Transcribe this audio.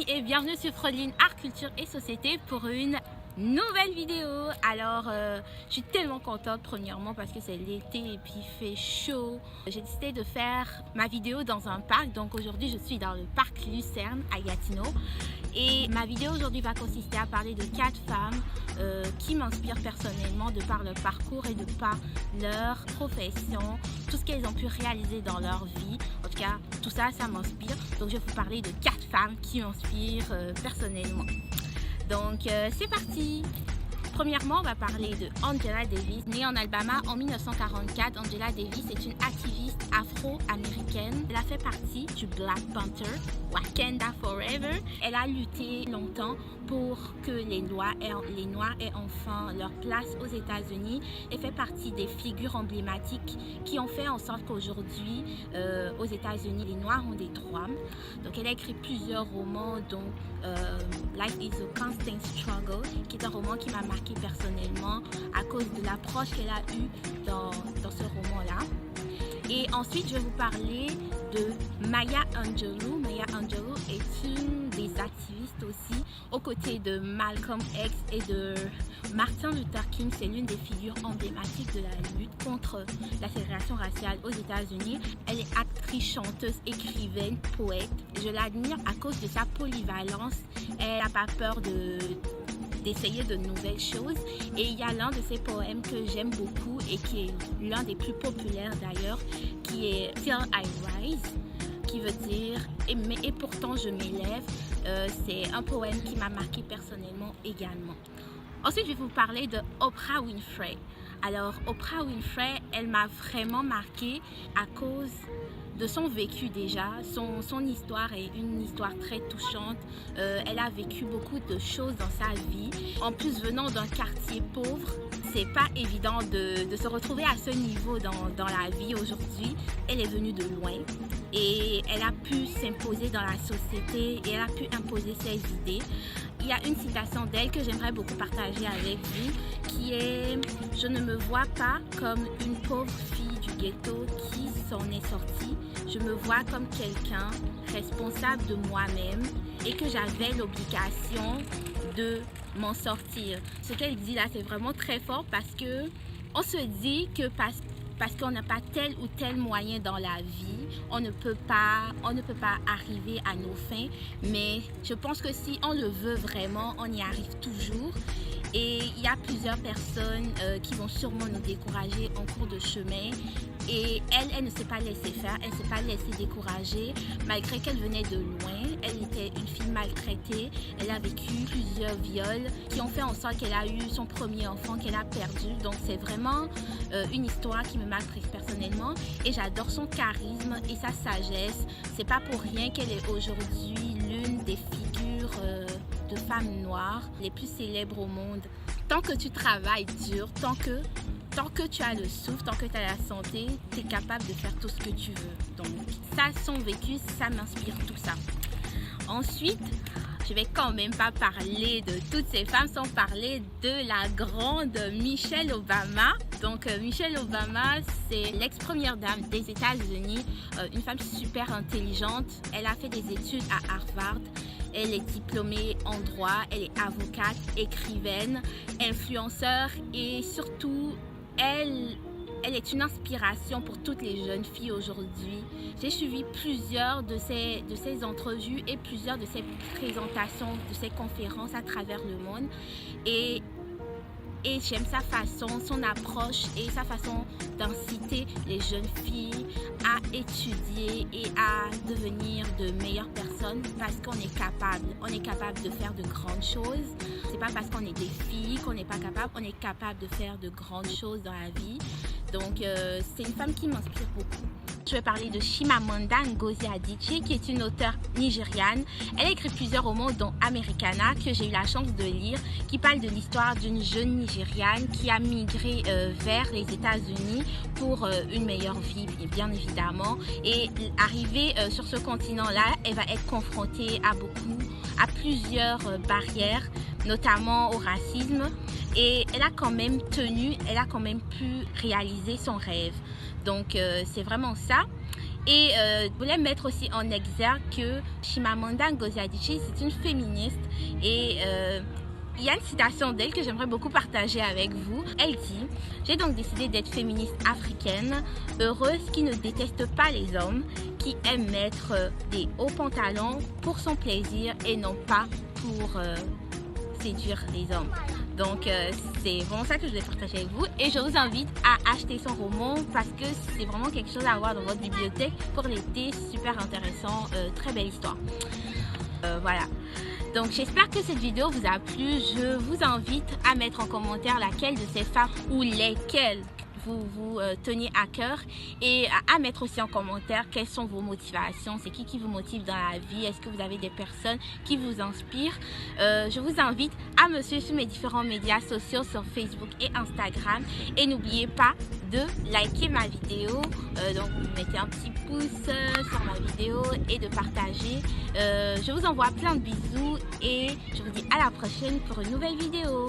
amis et bienvenue sur Frodeline Art, Culture et Société pour une nouvelle vidéo. Alors je suis tellement contente premièrement parce que c'est l'été et puis il fait chaud. J'ai décidé de faire ma vidéo dans un parc, donc aujourd'hui je suis dans le parc Lucerne à Gatineau. Et ma vidéo aujourd'hui va consister à parler de 4 femmes qui m'inspirent personnellement de par leur parcours et de par leur profession, tout ce qu'elles ont pu réaliser dans leur vie. En tout cas, tout ça, ça m'inspire. Donc je vais vous parler de 4 femmes qui m'inspirent personnellement. Donc c'est parti! Premièrement, on va parler de Angela Davis. Née en Alabama en 1944, Angela Davis est une activiste afro-américaine. Elle a fait partie du Black Panther, Wakanda Forever. Elle a lutté longtemps pour que les Noirs aient enfin leur place aux États-Unis et fait partie des figures emblématiques qui ont fait en sorte qu'aujourd'hui, aux États-Unis, les Noirs ont des droits. Donc, elle a écrit plusieurs romans, dont Life is a Constant Struggle, qui est un roman qui m'a marqué personnellement à cause de l'approche qu'elle a eue dans ce roman-là. Et ensuite, je vais vous parler de Maya Angelou. Maya Angelou est une des activistes aussi, aux côtés de Malcolm X et de Martin Luther King. C'est l'une des figures emblématiques de la lutte contre la ségrégation raciale aux États-Unis. Elle est actrice, chanteuse, écrivaine, poète. Je l'admire à cause de sa polyvalence. Elle n'a pas peur d'essayer de nouvelles choses, et il y a l'un de ses poèmes que j'aime beaucoup et qui est l'un des plus populaires d'ailleurs, qui est Till I Rise, qui veut dire et pourtant je m'élève. C'est un poème qui m'a marqué personnellement également. Ensuite, je vais vous parler de Oprah Winfrey. Alors Oprah Winfrey, elle m'a vraiment marqué à cause de son vécu déjà. Son histoire est une histoire très touchante. Elle a vécu beaucoup de choses dans sa vie. En plus, venant d'un quartier pauvre, c'est pas évident de se retrouver à ce niveau dans la vie aujourd'hui. Elle est venue de loin et elle a pu s'imposer dans la société et elle a pu imposer ses idées. Il y a une citation d'elle que j'aimerais beaucoup partager avec vous, qui est « Je ne me vois pas comme une pauvre fille du ghetto qui s'en est sortie. Je me vois comme quelqu'un responsable de moi-même et que j'avais l'obligation de m'en sortir. » Ce qu'elle dit là, c'est vraiment très fort parce que on se dit que parce qu'on n'a pas tel ou tel moyen dans la vie, on ne peut pas arriver à nos fins. Mais je pense que si on le veut vraiment, on y arrive toujours. Et il y a plusieurs personnes qui vont sûrement nous décourager en cours de chemin. Et elle ne s'est pas laissée faire, elle ne s'est pas laissée décourager, malgré qu'elle venait de loin. Elle était une fille maltraitée, elle a vécu plusieurs viols qui ont fait en sorte qu'elle a eu son premier enfant qu'elle a perdu. Donc c'est vraiment une histoire qui me marque personnellement et j'adore son charisme et sa sagesse. C'est pas pour rien qu'elle est aujourd'hui l'une des figures de femmes noires les plus célèbres au monde. Tant que tu travailles dur, tant que tu as le souffle, tant que tu as la santé, tu es capable de faire tout ce que tu veux. Donc ça, son vécu, ça m'inspire tout ça. Ensuite, je vais quand même pas parler de toutes ces femmes sans parler de la grande Michelle Obama. Donc Michelle Obama, c'est l'ex-première dame des États-Unis, une femme super intelligente. Elle a fait des études à Harvard. Elle est diplômée en droit, elle est avocate, écrivaine, influenceur et surtout, elle est une inspiration pour toutes les jeunes filles aujourd'hui. J'ai suivi plusieurs de ses entrevues et plusieurs de ses présentations, de ses conférences à travers le monde. Et j'aime sa façon, son approche et sa façon d'inciter les jeunes filles à étudier et à devenir de meilleures personnes parce qu'on est capable de faire de grandes choses. C'est pas parce qu'on est des filles qu'on n'est pas capable, on est capable de faire de grandes choses dans la vie. Donc c'est une femme qui m'inspire beaucoup. Je vais parler de Chimamanda Ngozi Adichie, qui est une auteure nigériane. Elle a écrit plusieurs romans, dont Americana, que j'ai eu la chance de lire, qui parle de l'histoire d'une jeune Nigériane qui a migré vers les États-Unis pour une meilleure vie, bien évidemment. Et arrivée sur ce continent-là, elle va être confrontée à plusieurs barrières, notamment au racisme. Et elle a quand même pu réaliser son rêve. Donc c'est vraiment ça. Et je voulais mettre aussi en exergue que Chimamanda Ngozi Adichie, c'est une féministe et il y a une citation d'elle que j'aimerais beaucoup partager avec vous. Elle dit: j'ai donc décidé d'être féministe africaine, heureuse, qui ne déteste pas les hommes, qui aime mettre des hauts pantalons pour son plaisir et non pas pour séduire les hommes. Donc c'est vraiment ça que je voulais partager avec vous et je vous invite à acheter son roman parce que c'est vraiment quelque chose à avoir dans votre bibliothèque pour l'été. Super intéressant, très belle histoire. Voilà. Donc j'espère que cette vidéo vous a plu. Je vous invite à mettre en commentaire laquelle de ces femmes ou lesquelles vous tenez à cœur et à mettre aussi en commentaire quelles sont vos motivations, c'est qui vous motive dans la vie, est-ce que vous avez des personnes qui vous inspirent. Je vous invite à me suivre sur mes différents médias sociaux sur Facebook et Instagram et n'oubliez pas de liker ma vidéo, donc vous mettez un petit pouce sur ma vidéo et de partager. Je vous envoie plein de bisous et je vous dis à la prochaine pour une nouvelle vidéo.